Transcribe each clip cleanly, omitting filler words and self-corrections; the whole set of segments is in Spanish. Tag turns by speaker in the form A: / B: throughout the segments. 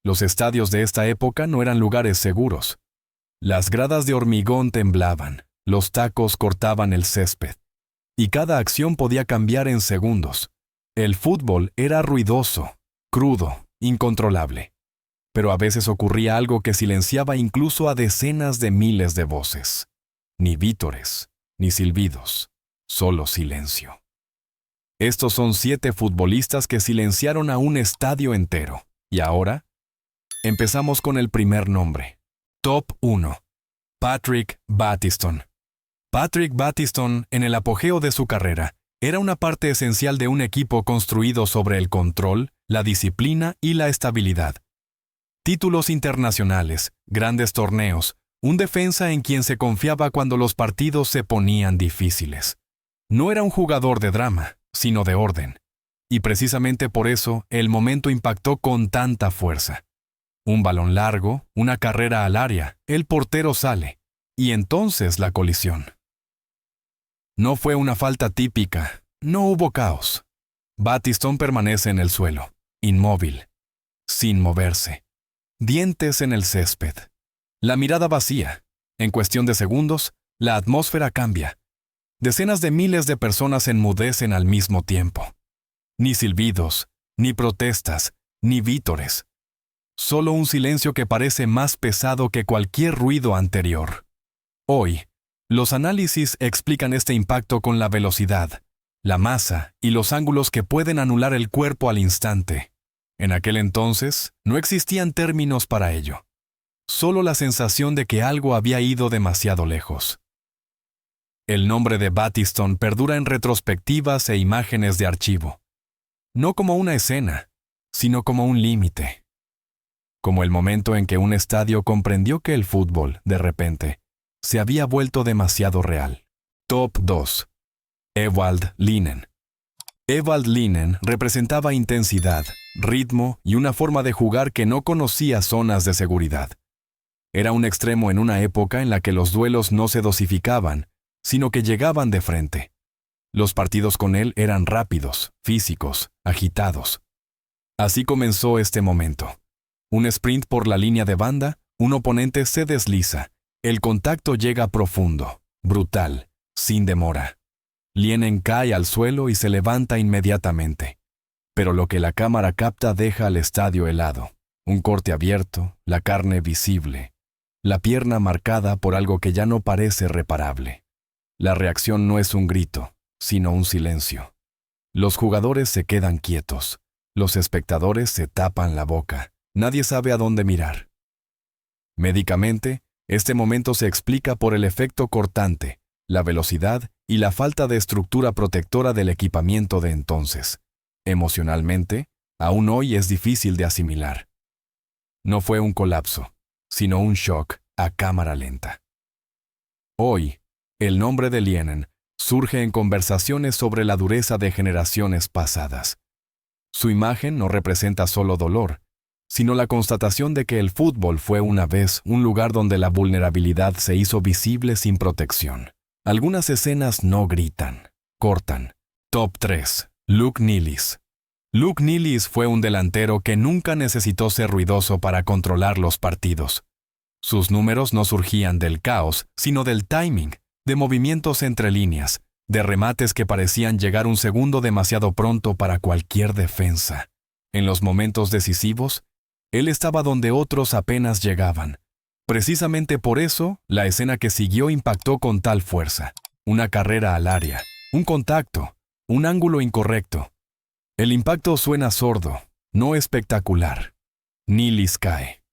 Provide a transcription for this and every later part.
A: Los estadios de esta época no eran lugares seguros. Las gradas de hormigón temblaban, los tacos cortaban el césped, y cada acción podía cambiar en segundos. El fútbol era ruidoso, crudo, incontrolable. Pero a veces ocurría algo que silenciaba incluso a decenas de miles de voces. Ni vítores, ni silbidos, solo silencio. Estos son 7 futbolistas que silenciaron a un estadio entero. Y ahora, empezamos con el primer nombre. Top 1. Patrick Battiston. Patrick Battiston, en el apogeo de su carrera, era una parte esencial de un equipo construido sobre el control, la disciplina y la estabilidad. Títulos internacionales, grandes torneos, un defensa en quien se confiaba cuando los partidos se ponían difíciles. No era un jugador de drama, sino de orden. Y precisamente por eso el momento impactó con tanta fuerza. Un balón largo, una carrera al área, el portero sale, y entonces la colisión. No fue una falta típica, no hubo caos. Battiston permanece en el suelo, inmóvil, sin moverse. Dientes en el césped. La mirada vacía. En cuestión de segundos, la atmósfera cambia. Decenas de miles de personas enmudecen al mismo tiempo. Ni silbidos, ni protestas, ni vítores. Solo un silencio que parece más pesado que cualquier ruido anterior. Hoy, los análisis explican este impacto con la velocidad, la masa y los ángulos que pueden anular el cuerpo al instante. En aquel entonces, no existían términos para ello. Solo la sensación de que algo había ido demasiado lejos. El nombre de Battiston perdura en retrospectivas e imágenes de archivo. No como una escena, sino como un límite. Como el momento en que un estadio comprendió que el fútbol, de repente, se había vuelto demasiado real. Top 2. Ewald Linen. Ewald Linen representaba intensidad, ritmo y una forma de jugar que no conocía zonas de seguridad. Era un extremo en una época en la que los duelos no se dosificaban, sino que llegaban de frente. Los partidos con él eran rápidos, físicos, agitados. Así comenzó este momento. Un sprint por la línea de banda, un oponente se desliza. El contacto llega profundo, brutal, sin demora. Linen cae al suelo y se levanta inmediatamente. Pero lo que la cámara capta deja al estadio helado. Un corte abierto, la carne visible, la pierna marcada por algo que ya no parece reparable. La reacción no es un grito, sino un silencio. Los jugadores se quedan quietos. Los espectadores se tapan la boca. Nadie sabe a dónde mirar. Médicamente, este momento se explica por el efecto cortante, la velocidad y la falta de estructura protectora del equipamiento de entonces. Emocionalmente, aún hoy es difícil de asimilar. No fue un colapso, sino un shock a cámara lenta. Hoy, el nombre de Linen surge en conversaciones sobre la dureza de generaciones pasadas. Su imagen no representa solo dolor, sino la constatación de que el fútbol fue una vez un lugar donde la vulnerabilidad se hizo visible sin protección. Algunas escenas no gritan, cortan. Top 3. Luke Nealis. Luke Nealis fue un delantero que nunca necesitó ser ruidoso para controlar los partidos. Sus números no surgían del caos, sino del timing, de movimientos entre líneas, de remates que parecían llegar un segundo demasiado pronto para cualquier defensa. En los momentos decisivos, él estaba donde otros apenas llegaban. Precisamente por eso, la escena que siguió impactó con tal fuerza. Una carrera al área, un contacto, un ángulo incorrecto. El impacto suena sordo, no espectacular. Nealis cae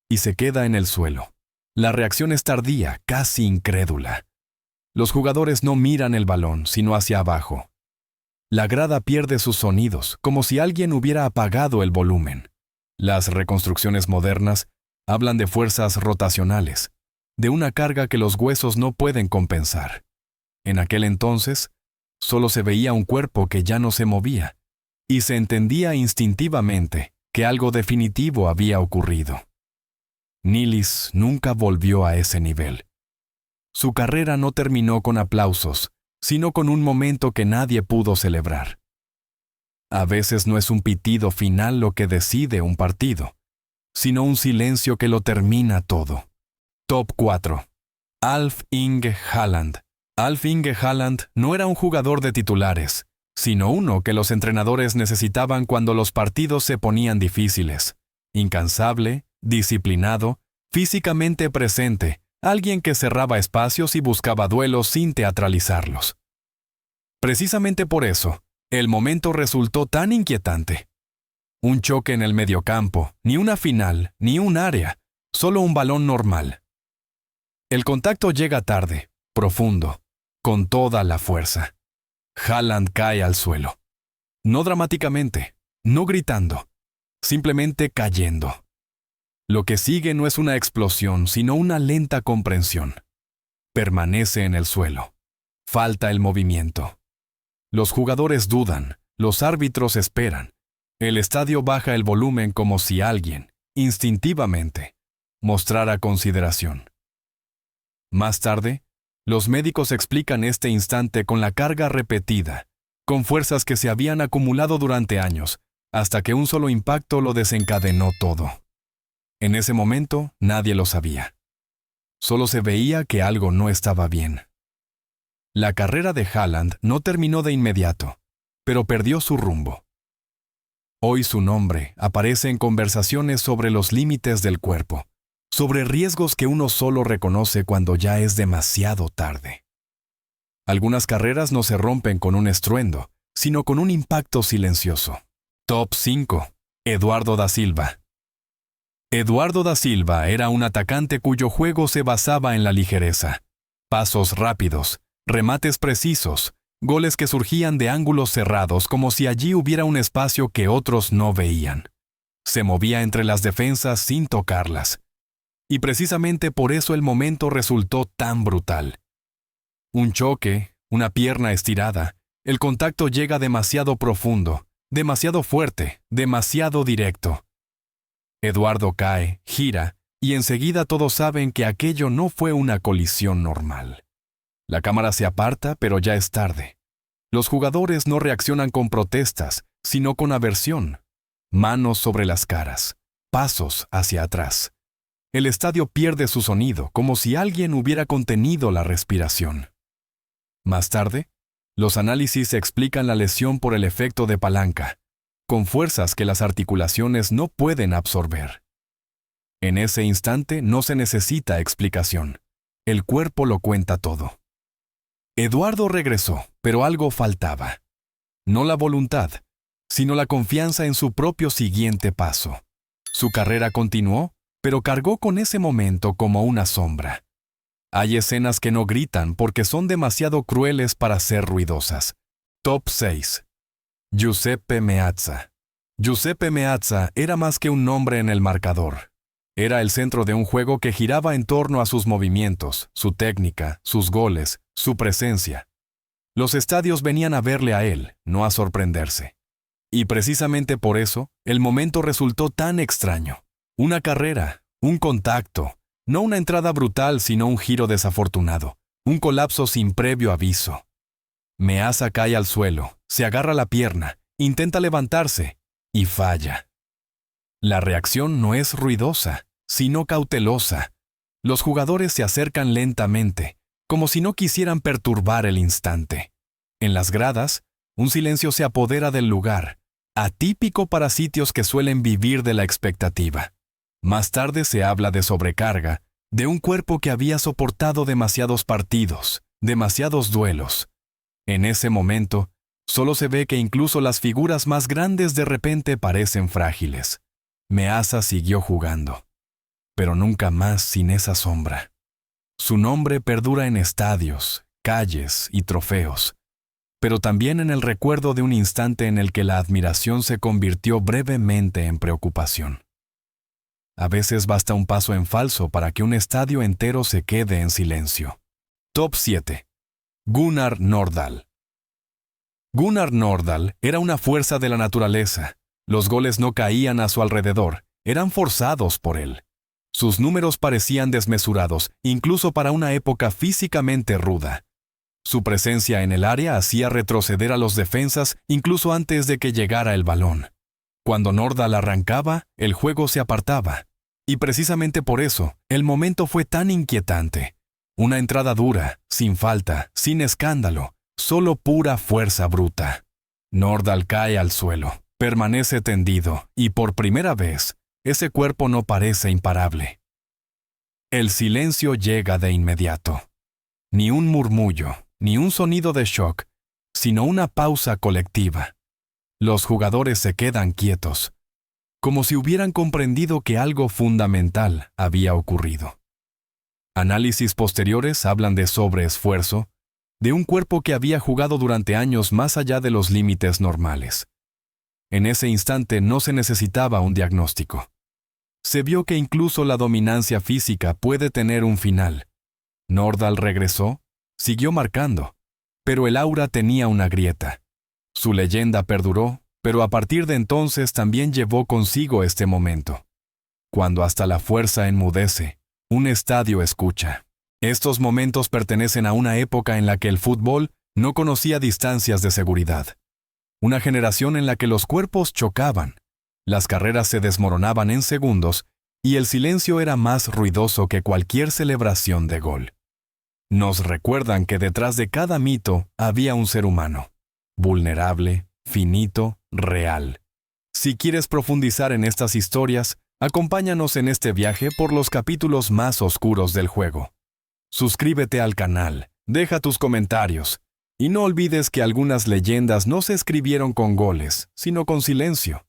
A: y se queda en el suelo. La reacción es tardía, casi incrédula. Los jugadores no miran el balón, sino hacia abajo. La grada pierde sus sonidos, como si alguien hubiera apagado el volumen. Las reconstrucciones modernas hablan de fuerzas rotacionales, de una carga que los huesos no pueden compensar. En aquel entonces, solo se veía un cuerpo que ya no se movía, y se entendía instintivamente que algo definitivo había ocurrido. Nealis nunca volvió a ese nivel. Su carrera no terminó con aplausos, sino con un momento que nadie pudo celebrar. A veces no es un pitido final lo que decide un partido, sino un silencio que lo termina todo. Top 4. Alf Inge Haaland. Alf Inge Haaland no era un jugador de titulares, sino uno que los entrenadores necesitaban cuando los partidos se ponían difíciles. Incansable, disciplinado, físicamente presente, alguien que cerraba espacios y buscaba duelos sin teatralizarlos. Precisamente por eso, el momento resultó tan inquietante. Un choque en el mediocampo, ni una final, ni un área, solo un balón normal. El contacto llega tarde, profundo, con toda la fuerza. Haaland cae al suelo. No dramáticamente, no gritando, simplemente cayendo. Lo que sigue no es una explosión, sino una lenta comprensión. Permanece en el suelo. Falta el movimiento. Los jugadores dudan, los árbitros esperan. El estadio baja el volumen como si alguien, instintivamente, mostrara consideración. Más tarde, los médicos explican este instante con la carga repetida, con fuerzas que se habían acumulado durante años, hasta que un solo impacto lo desencadenó todo. En ese momento, nadie lo sabía. Solo se veía que algo no estaba bien. La carrera de Haaland no terminó de inmediato, pero perdió su rumbo. Hoy su nombre aparece en conversaciones sobre los límites del cuerpo, sobre riesgos que uno solo reconoce cuando ya es demasiado tarde. Algunas carreras no se rompen con un estruendo, sino con un impacto silencioso. Top 5. Eduardo da Silva. Eduardo da Silva era un atacante cuyo juego se basaba en la ligereza. Pasos rápidos, remates precisos, goles que surgían de ángulos cerrados como si allí hubiera un espacio que otros no veían. Se movía entre las defensas sin tocarlas. Y precisamente por eso el momento resultó tan brutal. Un choque, una pierna estirada, el contacto llega demasiado profundo, demasiado fuerte, demasiado directo. Eduardo cae, gira, y enseguida todos saben que aquello no fue una colisión normal. La cámara se aparta, pero ya es tarde. Los jugadores no reaccionan con protestas, sino con aversión. Manos sobre las caras, pasos hacia atrás. El estadio pierde su sonido, como si alguien hubiera contenido la respiración. Más tarde, los análisis explican la lesión por el efecto de palanca, con fuerzas que las articulaciones no pueden absorber. En ese instante no se necesita explicación. El cuerpo lo cuenta todo. Eduardo regresó, pero algo faltaba. No la voluntad, sino la confianza en su propio siguiente paso. Su carrera continuó, pero cargó con ese momento como una sombra. Hay escenas que no gritan porque son demasiado crueles para ser ruidosas. Top 6. Giuseppe Meazza. Giuseppe Meazza era más que un nombre en el marcador. Era el centro de un juego que giraba en torno a sus movimientos, su técnica, sus goles, su presencia. Los estadios venían a verle a él, no a sorprenderse. Y precisamente por eso, el momento resultó tan extraño. Una carrera, un contacto, no una entrada brutal, sino un giro desafortunado, un colapso sin previo aviso. Meazza cae al suelo, se agarra la pierna, intenta levantarse, y falla. La reacción no es ruidosa, sino cautelosa. Los jugadores se acercan lentamente, como si no quisieran perturbar el instante. En las gradas, un silencio se apodera del lugar, atípico para sitios que suelen vivir de la expectativa. Más tarde se habla de sobrecarga, de un cuerpo que había soportado demasiados partidos, demasiados duelos. En ese momento, solo se ve que incluso las figuras más grandes de repente parecen frágiles. Meazza siguió jugando, pero nunca más sin esa sombra. Su nombre perdura en estadios, calles y trofeos, pero también en el recuerdo de un instante en el que la admiración se convirtió brevemente en preocupación. A veces basta un paso en falso para que un estadio entero se quede en silencio. Top 7. Gunnar Nordahl. Gunnar Nordahl era una fuerza de la naturaleza. Los goles no caían a su alrededor, eran forzados por él. Sus números parecían desmesurados, incluso para una época físicamente ruda. Su presencia en el área hacía retroceder a los defensas incluso antes de que llegara el balón. Cuando Nordahl arrancaba, el juego se apartaba. Y precisamente por eso, el momento fue tan inquietante. Una entrada dura, sin falta, sin escándalo, solo pura fuerza bruta. Nordahl cae al suelo, permanece tendido, y por primera vez, ese cuerpo no parece imparable. El silencio llega de inmediato. Ni un murmullo, ni un sonido de shock, sino una pausa colectiva. Los jugadores se quedan quietos, como si hubieran comprendido que algo fundamental había ocurrido. Análisis posteriores hablan de sobreesfuerzo, de un cuerpo que había jugado durante años más allá de los límites normales. En ese instante no se necesitaba un diagnóstico. Se vio que incluso la dominancia física puede tener un final. Nordahl regresó, siguió marcando, pero el aura tenía una grieta. Su leyenda perduró, pero a partir de entonces también llevó consigo este momento. Cuando hasta la fuerza enmudece, un estadio escucha. Estos momentos pertenecen a una época en la que el fútbol no conocía distancias de seguridad. Una generación en la que los cuerpos chocaban, las carreras se desmoronaban en segundos y el silencio era más ruidoso que cualquier celebración de gol. Nos recuerdan que detrás de cada mito había un ser humano, vulnerable, finito, real. Si quieres profundizar en estas historias, acompáñanos en este viaje por los capítulos más oscuros del juego. Suscríbete al canal, deja tus comentarios, y no olvides que algunas leyendas no se escribieron con goles, sino con silencio.